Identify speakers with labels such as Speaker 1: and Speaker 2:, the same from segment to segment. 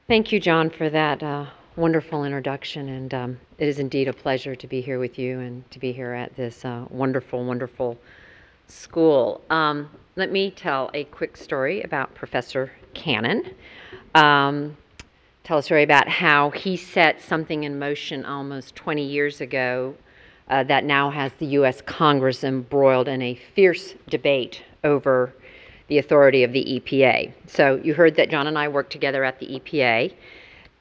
Speaker 1: Thank you, John, for that wonderful introduction. And it is indeed a pleasure to be here with you and to be here at this wonderful, wonderful school. Let me tell a quick story about Professor Cannon. Um, tell a story about how he set something in motion almost 20 years ago that now has the U.S. Congress embroiled in a fierce debate over the authority of the EPA. So you heard that John and I worked together at the EPA,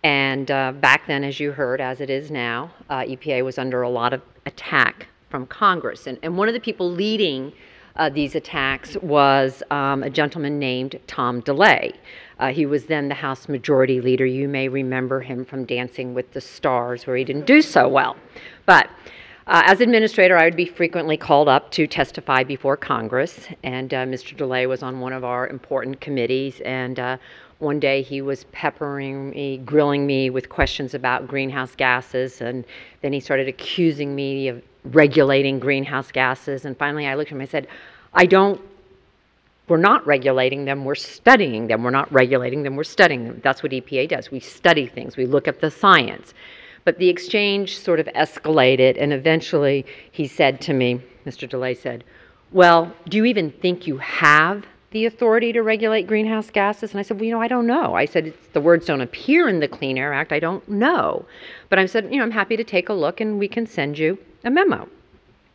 Speaker 1: and back then, as you heard, as it is now, EPA was under a lot of attack from Congress. And one of the people leading these attacks was a gentleman named Tom DeLay. He was then the House Majority Leader. You may remember him from Dancing with the Stars, where he didn't do so well. But as administrator, I would be frequently called up to testify before Congress, and Mr. DeLay was on one of our important committees, and one day he was peppering me, grilling me with questions about greenhouse gases, and then he started accusing me of regulating greenhouse gases, and finally I looked at him and I said, we're not regulating them, we're studying them. We're not regulating them, we're studying them. That's what EPA does. We study things, we look at the science. But the exchange sort of escalated, and eventually he said to me, Mr. DeLay said, well, do you even think you have the authority to regulate greenhouse gases? And I said, well, I don't know. I said, the words don't appear in the Clean Air Act. I don't know. But I said, I'm happy to take a look, and we can send you a memo.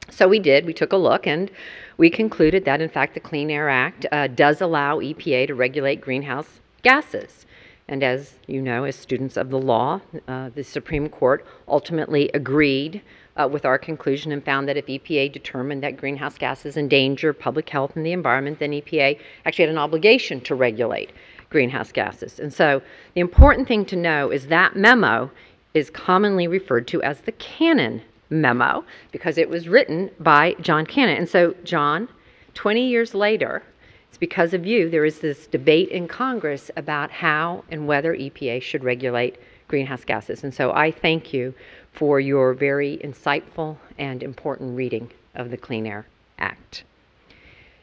Speaker 1: So we did. We took a look, and we concluded that, in fact, the Clean Air Act does allow EPA to regulate greenhouse gases. And as you know, as students of the law, the Supreme Court ultimately agreed with our conclusion and found that if EPA determined that greenhouse gases endanger public health and the environment, then EPA actually had an obligation to regulate greenhouse gases. And so the important thing to know is that memo is commonly referred to as the Cannon memo because it was written by John Cannon. And so, John, 20 years later, it's because of you, there is this debate in Congress about how and whether EPA should regulate greenhouse gases. And so I thank you for your very insightful and important reading of the Clean Air Act.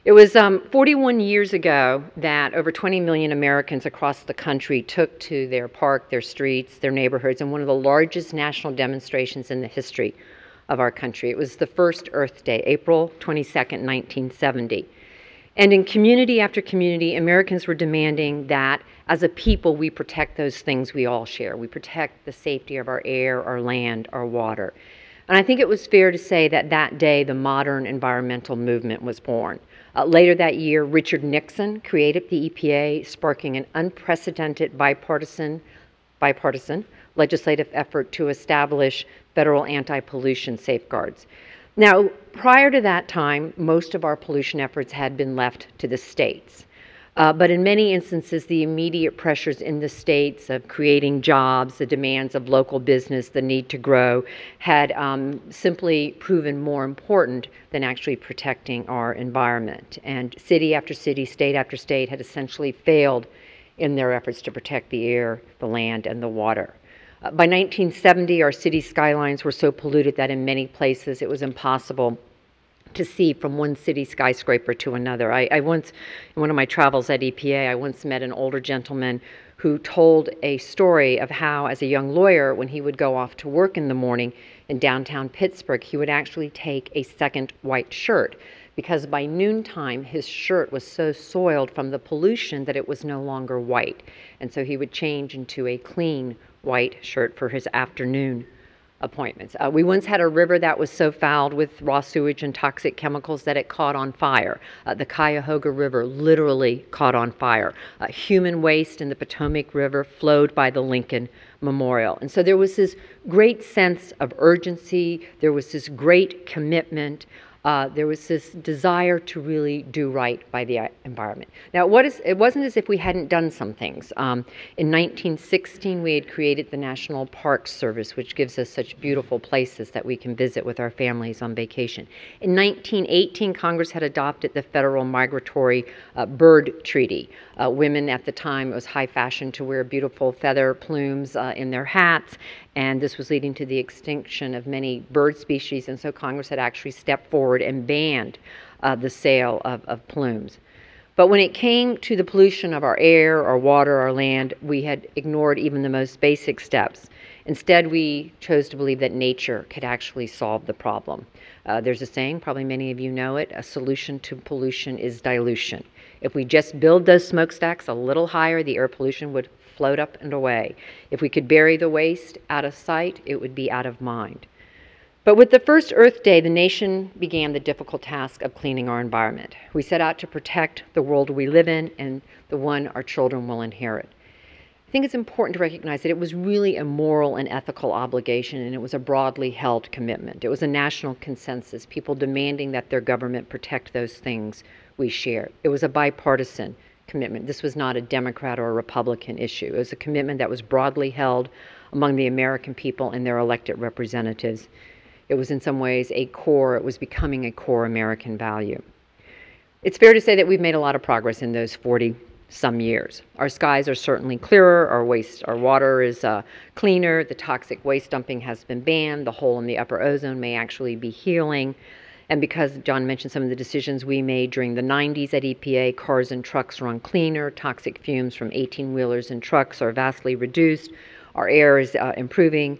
Speaker 1: It was 41 years ago that over 20 million Americans across the country took to their park, their streets, their neighborhoods in one of the largest national demonstrations in the history of our country. It was the first Earth Day, April 22nd, 1970. And in community after community, Americans were demanding that as a people we protect those things we all share. We protect the safety of our air, our land, our water. And I think it was fair to say that that day the modern environmental movement was born. Later that year, Richard Nixon created the EPA, sparking an unprecedented bipartisan legislative effort to establish federal anti-pollution safeguards. Now, prior to that time, most of our pollution efforts had been left to the states. But in many instances, the immediate pressures in the states of creating jobs, the demands of local business, the need to grow, had simply proven more important than actually protecting our environment. And city after city, state after state had essentially failed in their efforts to protect the air, the land, and the water. By 1970, our city skylines were so polluted that in many places it was impossible to see from one city skyscraper to another. I once, in one of my travels at EPA, I once met an older gentleman who told a story of how, as a young lawyer, when he would go off to work in the morning in downtown Pittsburgh, he would actually take a second white shirt because by noontime his shirt was so soiled from the pollution that it was no longer white. And so he would change into a clean white shirt for his afternoon appointments. We once had a river that was so fouled with raw sewage and toxic chemicals that it caught on fire. The Cuyahoga River literally caught on fire. Human waste in the Potomac River flowed by the Lincoln Memorial. And so there was this great sense of urgency. There was this great commitment. There was this desire to really do right by the environment. Now, it wasn't as if we hadn't done some things. In 1916, we had created the National Park Service, which gives us such beautiful places that we can visit with our families on vacation. In 1918, Congress had adopted the Federal Migratory Bird Treaty. Women at the time, it was high fashion to wear beautiful feather plumes in their hats, and this was leading to the extinction of many bird species, and so Congress had actually stepped forward and banned the sale of plumes. But when it came to the pollution of our air, our water, our land, we had ignored even the most basic steps. Instead, we chose to believe that nature could actually solve the problem. There's a saying, probably many of you know it, a solution to pollution is dilution. If we just build those smokestacks a little higher, the air pollution would float up and away. If we could bury the waste out of sight, it would be out of mind. But with the first Earth Day, the nation began the difficult task of cleaning our environment. We set out to protect the world we live in and the one our children will inherit. I think it's important to recognize that it was really a moral and ethical obligation, and it was a broadly held commitment. It was a national consensus, people demanding that their government protect those things we share. It was a bipartisan commitment. This was not a Democrat or a Republican issue. It was a commitment that was broadly held among the American people and their elected representatives. It was in some ways it was becoming a core American value. It's fair to say that we've made a lot of progress in those 40-some years. Our skies are certainly clearer, our water is cleaner, the toxic waste dumping has been banned, the hole in the upper ozone may actually be healing. And because John mentioned some of the decisions we made during the 90s at EPA, cars and trucks run cleaner, toxic fumes from 18-wheelers and trucks are vastly reduced, our air is improving,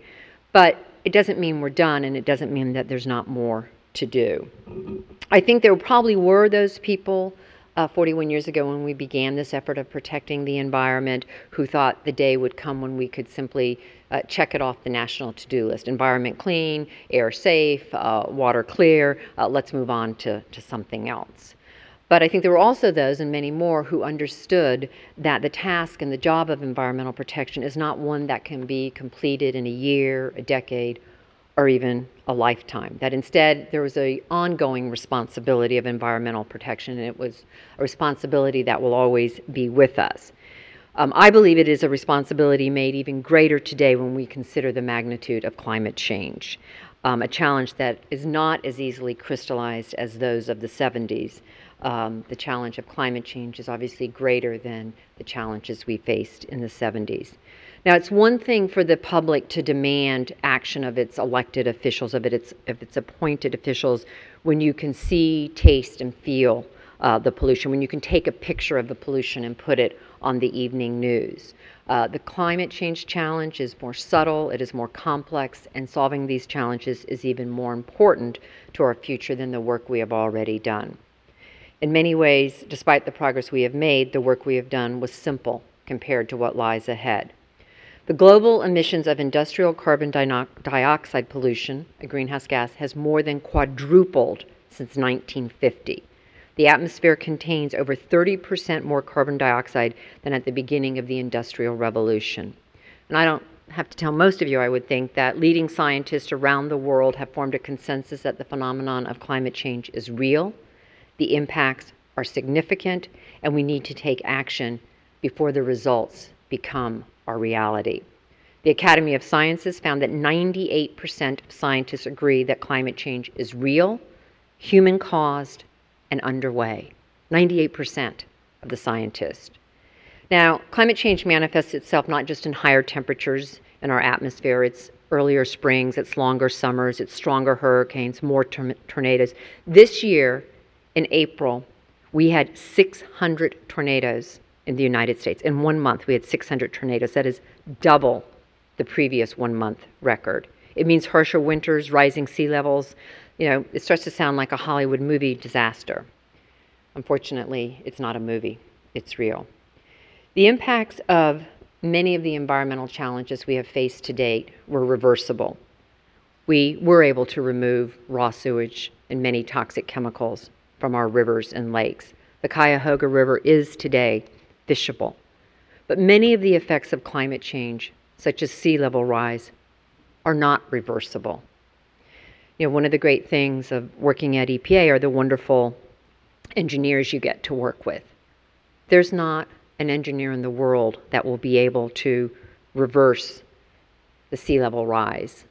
Speaker 1: but it doesn't mean we're done, and it doesn't mean that there's not more to do. I think there probably were those people 41 years ago when we began this effort of protecting the environment who thought the day would come when we could simply check it off the national to-do list. Environment clean, air safe, water clear, let's move on to something else. But I think there were also those, and many more, who understood that the task and the job of environmental protection is not one that can be completed in a year, a decade, or even a lifetime. That instead, there was an ongoing responsibility of environmental protection, and it was a responsibility that will always be with us. I believe it is a responsibility made even greater today when we consider the magnitude of climate change, a challenge that is not as easily crystallized as those of the 70s. The challenge of climate change is obviously greater than the challenges we faced in the 70s. Now, it's one thing for the public to demand action of its elected officials, of its appointed officials, when you can see, taste, and feel the pollution, when you can take a picture of the pollution and put it on the evening news. The climate change challenge is more subtle, it is more complex, and solving these challenges is even more important to our future than the work we have already done. In many ways, despite the progress we have made, the work we have done was simple compared to what lies ahead. The global emissions of industrial carbon dioxide pollution, a greenhouse gas, has more than quadrupled since 1950. The atmosphere contains over 30% more carbon dioxide than at the beginning of the Industrial Revolution. And I don't have to tell most of you, I would think, that leading scientists around the world have formed a consensus that the phenomenon of climate change is real, the impacts are significant, and we need to take action before the results become our reality. The Academy of Sciences found that 98% of scientists agree that climate change is real, human-caused, and underway. 98% of the scientists. Now, climate change manifests itself not just in higher temperatures in our atmosphere, it's earlier springs, it's longer summers, it's stronger hurricanes, more tornadoes. This year, in April, we had 600 tornadoes in the United States. In 1 month, we had 600 tornadoes. That is double the previous 1-month record. It means harsher winters, rising sea levels. You know, it starts to sound like a Hollywood movie disaster. Unfortunately, it's not a movie. It's real. The impacts of many of the environmental challenges we have faced to date were reversible. We were able to remove raw sewage and many toxic chemicals from our rivers and lakes. The Cuyahoga River is today fishable. But many of the effects of climate change, such as sea level rise, are not reversible. You know, one of the great things of working at EPA are the wonderful engineers you get to work with. There's not an engineer in the world that will be able to reverse the sea level rise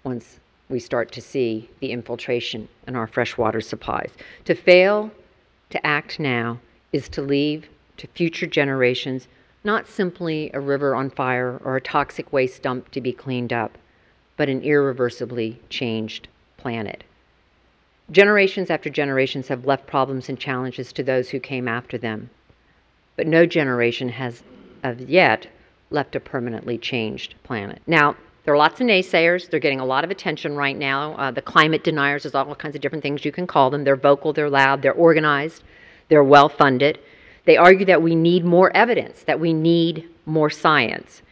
Speaker 1: once we start to see the infiltration in our freshwater supplies. To fail to act now is to leave to future generations not simply a river on fire or a toxic waste dump to be cleaned up, but an irreversibly changed planet. Generations after generations have left problems and challenges to those who came after them, but no generation has, as yet, left a permanently changed planet. Now, there are lots of naysayers. They're getting a lot of attention right now. The climate deniers, there's all kinds of different things you can call them. They're vocal, they're loud, they're organized, they're well-funded. They argue that we need more evidence, that we need more science.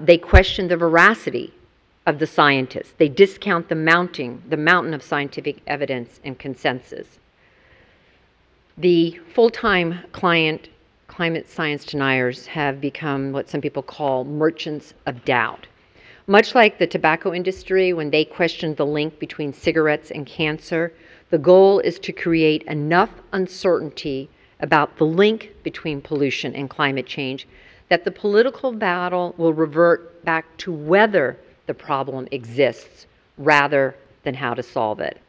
Speaker 1: They question the veracity of the scientists. They discount the mountain of scientific evidence and consensus. The full-time climate science deniers have become what some people call merchants of doubt. Much like the tobacco industry, when they questioned the link between cigarettes and cancer, the goal is to create enough uncertainty about the link between pollution and climate change that the political battle will revert back to whether the problem exists rather than how to solve it.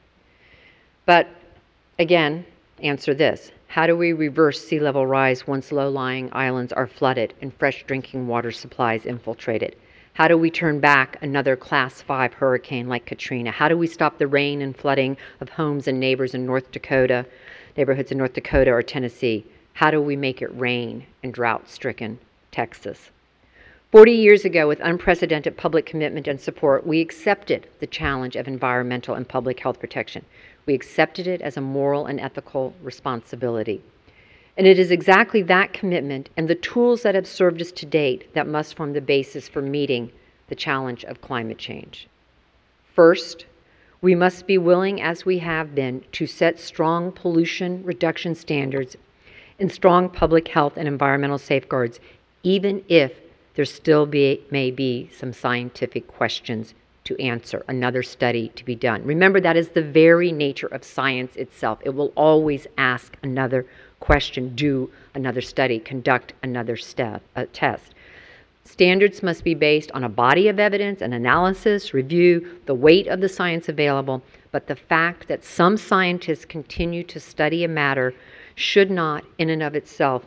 Speaker 1: But again, answer this. How do we reverse sea level rise once low-lying islands are flooded and fresh drinking water supplies infiltrated? How do we turn back another Class 5 hurricane like Katrina? How do we stop the rain and flooding of homes and neighborhoods in North Dakota or Tennessee? How do we make it rain in drought-stricken Texas? 40 years ago, with unprecedented public commitment and support, we accepted the challenge of environmental and public health protection. We accepted it as a moral and ethical responsibility. And it is exactly that commitment and the tools that have served us to date that must form the basis for meeting the challenge of climate change. First, we must be willing, as we have been, to set strong pollution reduction standards and strong public health and environmental safeguards, even if there still may be some scientific questions to answer, another study to be done. Remember, that is the very nature of science itself. It will always ask another question, do another study, conduct another test. Standards must be based on a body of evidence, an analysis, review, the weight of the science available, but the fact that some scientists continue to study a matter should not, in and of itself,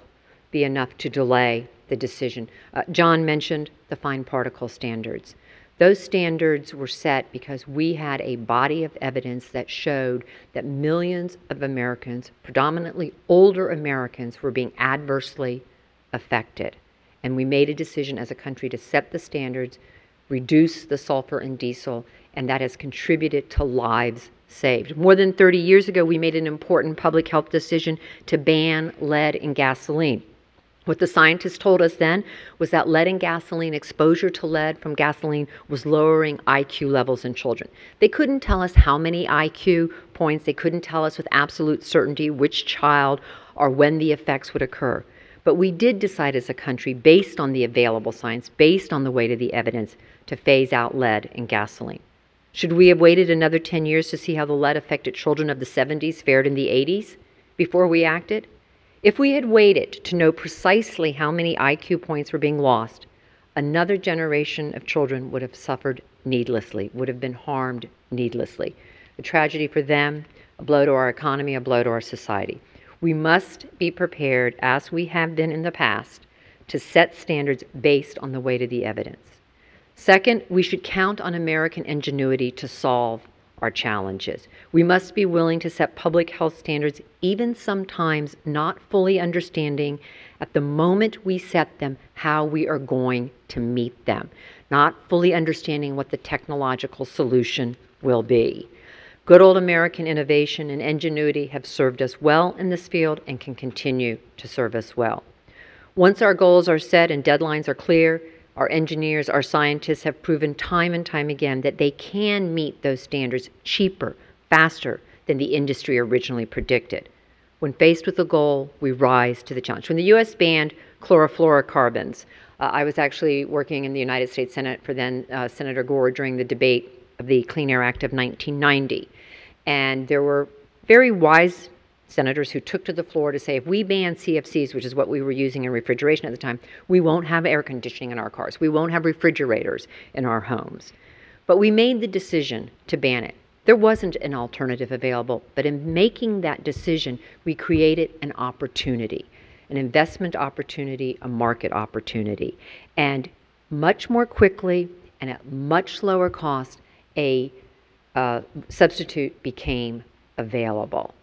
Speaker 1: be enough to delay the decision. John mentioned the fine particle standards. Those standards were set because we had a body of evidence that showed that millions of Americans, predominantly older Americans, were being adversely affected. And we made a decision as a country to set the standards, reduce the sulfur in diesel, and that has contributed to lives saved. More than 30 years ago, we made an important public health decision to ban lead in gasoline. What the scientists told us then was that lead in gasoline, exposure to lead from gasoline, was lowering IQ levels in children. They couldn't tell us how many IQ points. They couldn't tell us with absolute certainty which child or when the effects would occur. But we did decide as a country, based on the available science, based on the weight of the evidence, to phase out lead in gasoline. Should we have waited another 10 years to see how the lead affected children of the 70s fared in the 80s before we acted? If we had waited to know precisely how many IQ points were being lost, another generation of children would have suffered needlessly, would have been harmed needlessly. A tragedy for them, a blow to our economy, a blow to our society. We must be prepared, as we have been in the past, to set standards based on the weight of the evidence. Second, we should count on American ingenuity to solve our challenges. We must be willing to set public health standards, even sometimes not fully understanding at the moment we set them how we are going to meet them, not fully understanding what the technological solution will be. Good old American innovation and ingenuity have served us well in this field and can continue to serve us well. Once our goals are set and deadlines are clear, our engineers, our scientists have proven time and time again that they can meet those standards cheaper, faster than the industry originally predicted. When faced with a goal, we rise to the challenge. When the U.S. banned chlorofluorocarbons, I was actually working in the United States Senate for then Senator Gore during the debate of the Clean Air Act of 1990. And there were very wise senators who took to the floor to say, if we ban CFCs, which is what we were using in refrigeration at the time, we won't have air conditioning in our cars. We won't have refrigerators in our homes. But we made the decision to ban it. There wasn't an alternative available, but in making that decision, we created an opportunity, an investment opportunity, a market opportunity. And much more quickly and at much lower cost, a substitute became available.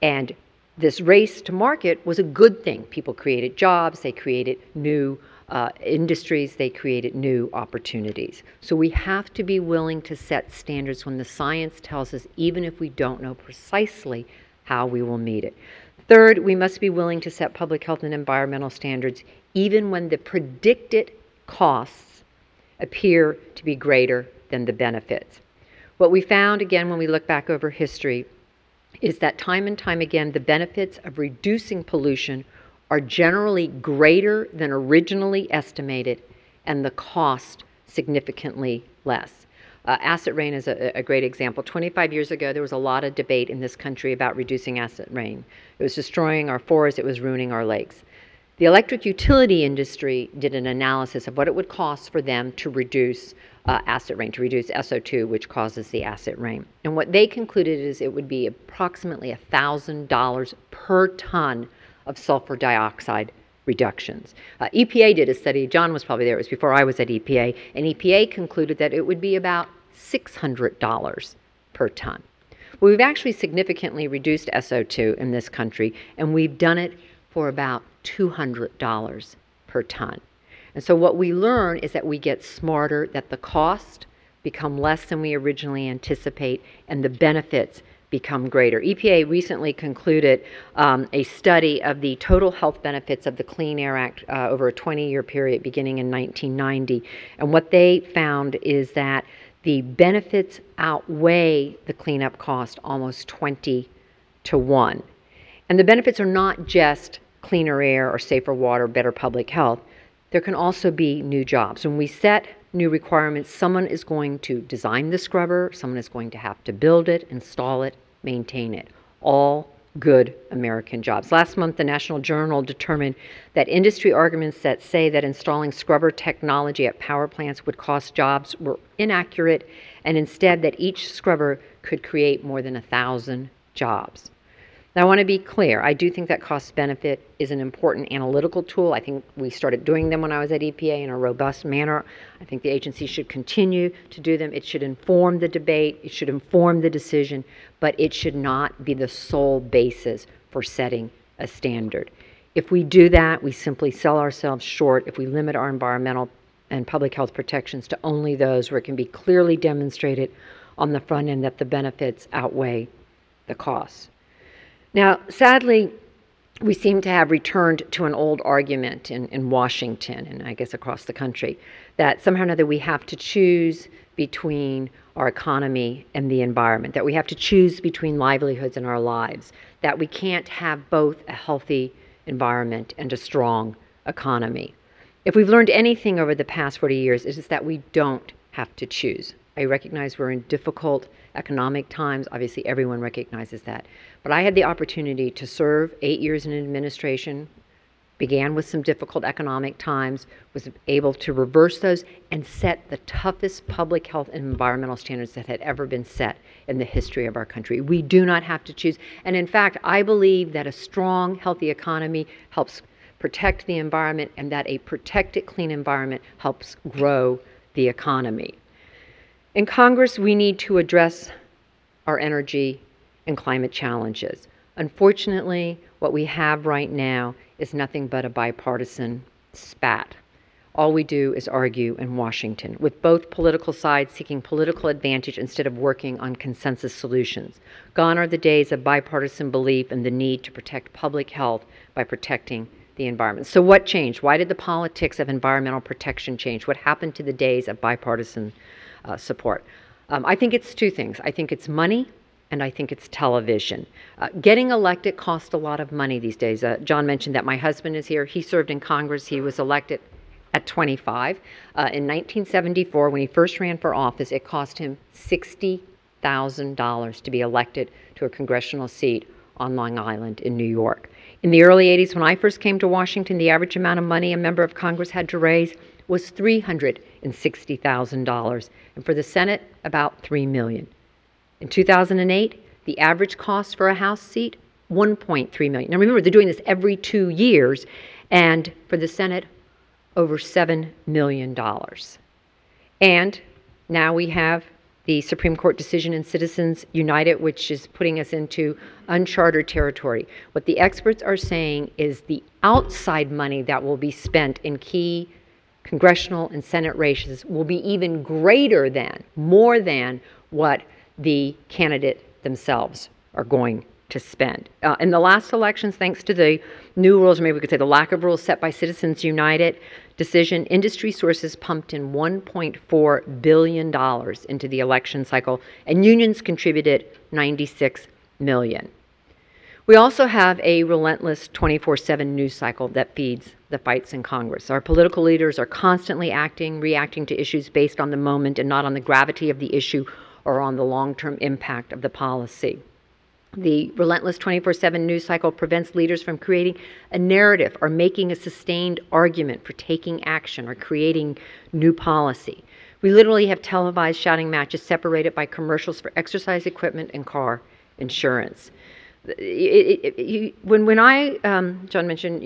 Speaker 1: And this race to market was a good thing. People created jobs, they created new industries, they created new opportunities. So we have to be willing to set standards when the science tells us, even if we don't know precisely how we will meet it. Third, we must be willing to set public health and environmental standards even when the predicted costs appear to be greater than the benefits. What we found, again, when we look back over history, is that time and time again, the benefits of reducing pollution are generally greater than originally estimated, and the cost significantly less. Acid rain is a great example. 25 years ago, there was a lot of debate in this country about reducing acid rain. It was destroying our forests, it was ruining our lakes. The electric utility industry did an analysis of what it would cost for them to reduce acid rain, to reduce SO2, which causes the acid rain. And what they concluded is it would be approximately $1,000 per ton of sulfur dioxide reductions. EPA did a study, John was probably there, it was before I was at EPA, and EPA concluded that it would be about $600 per ton. Well, we've actually significantly reduced SO2 in this country, and we've done it for about $200 per ton. And so what we learn is that we get smarter, that the costs become less than we originally anticipate, and the benefits become greater. EPA recently concluded a study of the total health benefits of the Clean Air Act over a 20-year period beginning in 1990. And what they found is that the benefits outweigh the cleanup cost almost 20 to 1. And the benefits are not just cleaner air or safer water, better public health. There can also be new jobs. When we set new requirements, someone is going to design the scrubber, someone is going to have to build it, install it, maintain it. All good American jobs. Last month, the National Journal determined that industry arguments that say that installing scrubber technology at power plants would cost jobs were inaccurate, and instead that each scrubber could create more than 1,000 jobs. Now, I want to be clear. I do think that cost benefit is an important analytical tool. I think we started doing them when I was at EPA in a robust manner. I think the agency should continue to do them. It should inform the debate. It should inform the decision, but it should not be the sole basis for setting a standard. If we do that, we simply sell ourselves short if we limit our environmental and public health protections to only those where it can be clearly demonstrated on the front end that the benefits outweigh the costs. Now, sadly, we seem to have returned to an old argument in Washington, and I guess across the country, that somehow or another we have to choose between our economy and the environment, that we have to choose between livelihoods and our lives, that we can't have both a healthy environment and a strong economy. If we've learned anything over the past 40 years, it is that we don't have to choose. I recognize we're in difficult economic times. Obviously, everyone recognizes that. But I had the opportunity to serve 8 years in administration, began with some difficult economic times, was able to reverse those and set the toughest public health and environmental standards that had ever been set in the history of our country. We do not have to choose. And in fact, I believe that a strong, healthy economy helps protect the environment, and that a protected, clean environment helps grow the economy. In Congress, we need to address our energy and climate challenges. Unfortunately, what we have right now is nothing but a bipartisan spat. All we do is argue in Washington, with both political sides seeking political advantage instead of working on consensus solutions. Gone are the days of bipartisan belief in the need to protect public health by protecting the environment. So what changed? Why did the politics of environmental protection change? What happened to the days of bipartisan support? I think it's two things. I think it's money, and I think it's television. Getting elected costs a lot of money these days. John mentioned that my husband is here. He served in Congress. He was elected at 25. In 1974, when he first ran for office, it cost him $60,000 to be elected to a congressional seat on Long Island in New York. In the early 80s, when I first came to Washington, the average amount of money a member of Congress had to raise was $360,000, and for the Senate, about $3 million. In 2008, the average cost for a House seat, $1.3 million. Now remember, they're doing this every 2 years, and for the Senate, over $7 million. And now we have the the Supreme Court decision in Citizens United, which is putting us into uncharted territory. What the experts are saying is the outside money that will be spent in key congressional and Senate races will be even greater than, more than what the candidate themselves are going to spend. In the last elections, thanks to the new rules, or maybe we could say the lack of rules set by Citizens United decision, industry sources pumped in $1.4 billion into the election cycle, and unions contributed $96 million. We also have a relentless 24/7 news cycle that feeds the fights in Congress. Our political leaders are constantly reacting to issues based on the moment and not on the gravity of the issue or on the long-term impact of the policy. The relentless 24/7 news cycle prevents leaders from creating a narrative or making a sustained argument for taking action or creating new policy. We literally have televised shouting matches separated by commercials for exercise equipment and car insurance. When I, John mentioned,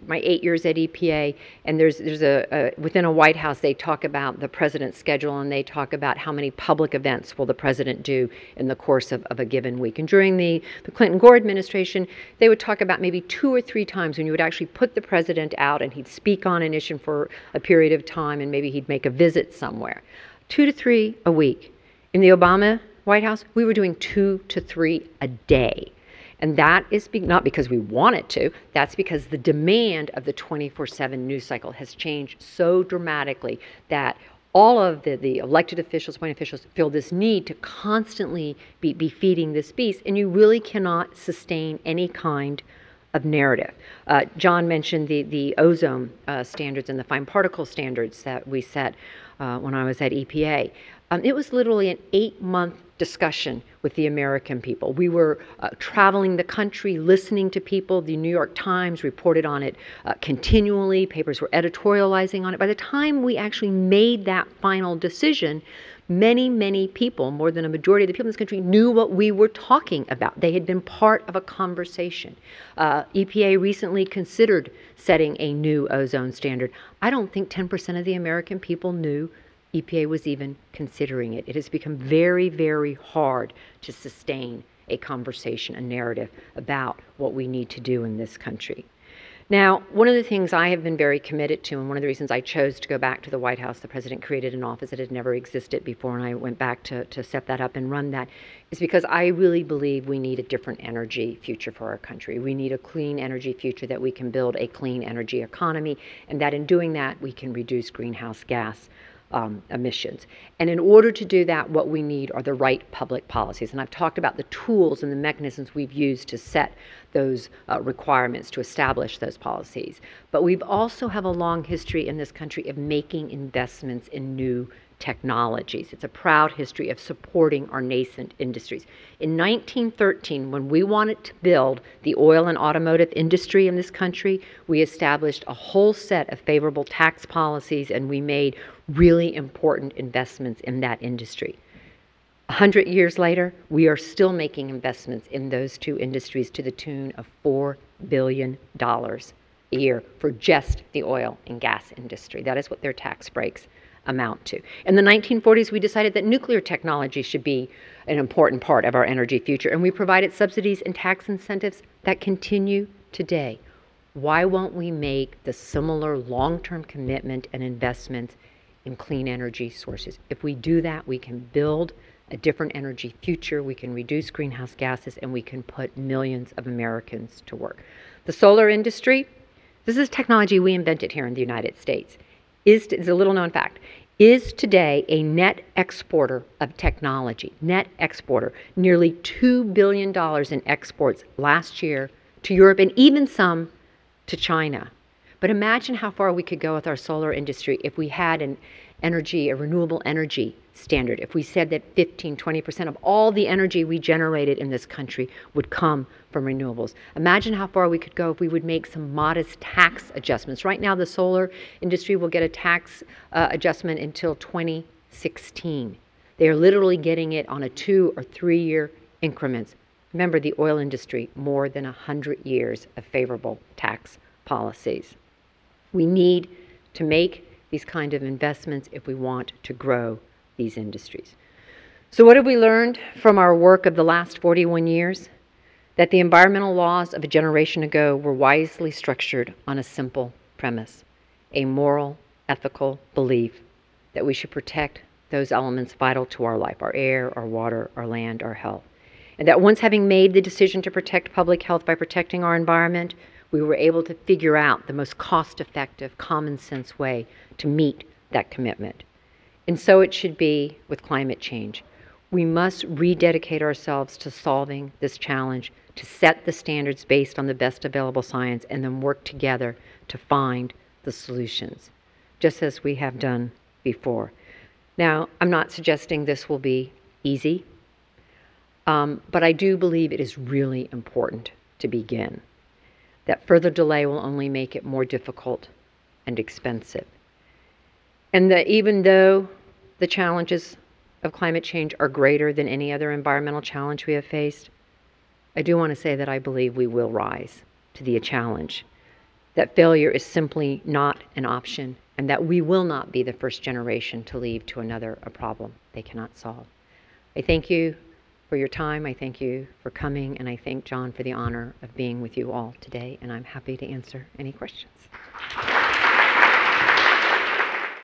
Speaker 1: my 8 years at EPA, and there's within a White House, they talk about the president's schedule, and they talk about how many public events will the president do in the course of a given week. And during the Clinton-Gore administration, they would talk about maybe 2 or 3 times when you would actually put the president out and he'd speak on an issue for a period of time, and maybe he'd make a visit somewhere. 2 to 3 a week. In the Obama White House, we were doing 2 to 3 a day. And that is not because we wanted to, that's because the demand of the 24/7 news cycle has changed so dramatically that all of the elected officials, appointed officials, feel this need to constantly be feeding this beast, and you really cannot sustain any kind of narrative. John mentioned the ozone standards and the fine particle standards that we set when I was at EPA. It was literally an 8-month discussion with the American people. We were traveling the country, listening to people. The New York Times reported on it continually. Papers were editorializing on it. By the time we actually made that final decision, many, many people, more than a majority of the people in this country, knew what we were talking about. They had been part of a conversation. EPA recently considered setting a new ozone standard. I don't think 10% of the American people knew EPA was even considering it. It has become very, very hard to sustain a conversation, a narrative about what we need to do in this country. Now, one of the things I have been very committed to, and one of the reasons I chose to go back to the White House, the president created an office that had never existed before, and I went back to set that up and run that, is because I really believe we need a different energy future for our country. We need a clean energy future that we can build a clean energy economy, and that in doing that, we can reduce greenhouse gas emissions. And in order to do that, what we need are the right public policies. And I've talked about the tools and the mechanisms we've used to set those requirements, to establish those policies. But we've also have a long history in this country of making investments in new technologies. It's a proud history of supporting our nascent industries. In 1913, when we wanted to build the oil and automotive industry in this country, we established a whole set of favorable tax policies, and we made really important investments in that industry. 100 years later, we are still making investments in those two industries to the tune of $4 billion a year for just the oil and gas industry. That is what their tax breaks amount to. In the 1940s, we decided that nuclear technology should be an important part of our energy future, and we provided subsidies and tax incentives that continue today. Why won't we make the similar long-term commitment and investments in clean energy sources? If we do that, we can build a different energy future, we can reduce greenhouse gases, and we can put millions of Americans to work. The solar industry, this is technology we invented here in the United States, is a little known fact, is today a net exporter of technology, net exporter, nearly $2 billion in exports last year to Europe and even some to China. But imagine how far we could go with our solar industry if we had a renewable energy standard. If we said that 15-20% of all the energy we generated in this country would come from renewables. Imagine how far we could go if we would make some modest tax adjustments. Right now, the solar industry will get a tax adjustment until 2016. They are literally getting it on a 2 or 3 year increments. Remember, the oil industry, more than 100 years of favorable tax policies. We need to make these kind of investments if we want to grow these industries. So what have we learned from our work of the last 41 years? That the environmental laws of a generation ago were wisely structured on a simple premise, a moral, ethical belief that we should protect those elements vital to our life, our air, our water, our land, our health. And that once having made the decision to protect public health by protecting our environment, we were able to figure out the most cost-effective, common-sense way to meet that commitment. And so it should be with climate change. We must rededicate ourselves to solving this challenge, to set the standards based on the best available science, and then work together to find the solutions, just as we have done before. Now, I'm not suggesting this will be easy, but I do believe it is really important to begin. That further delay will only make it more difficult and expensive. And that even though the challenges of climate change are greater than any other environmental challenge we have faced, I do want to say that I believe we will rise to the challenge, that failure is simply not an option, and that we will not be the first generation to leave to another a problem they cannot solve. I thank you for your time. I thank you for coming, and I thank John for the honor of being with you all today, and I'm happy to answer any questions.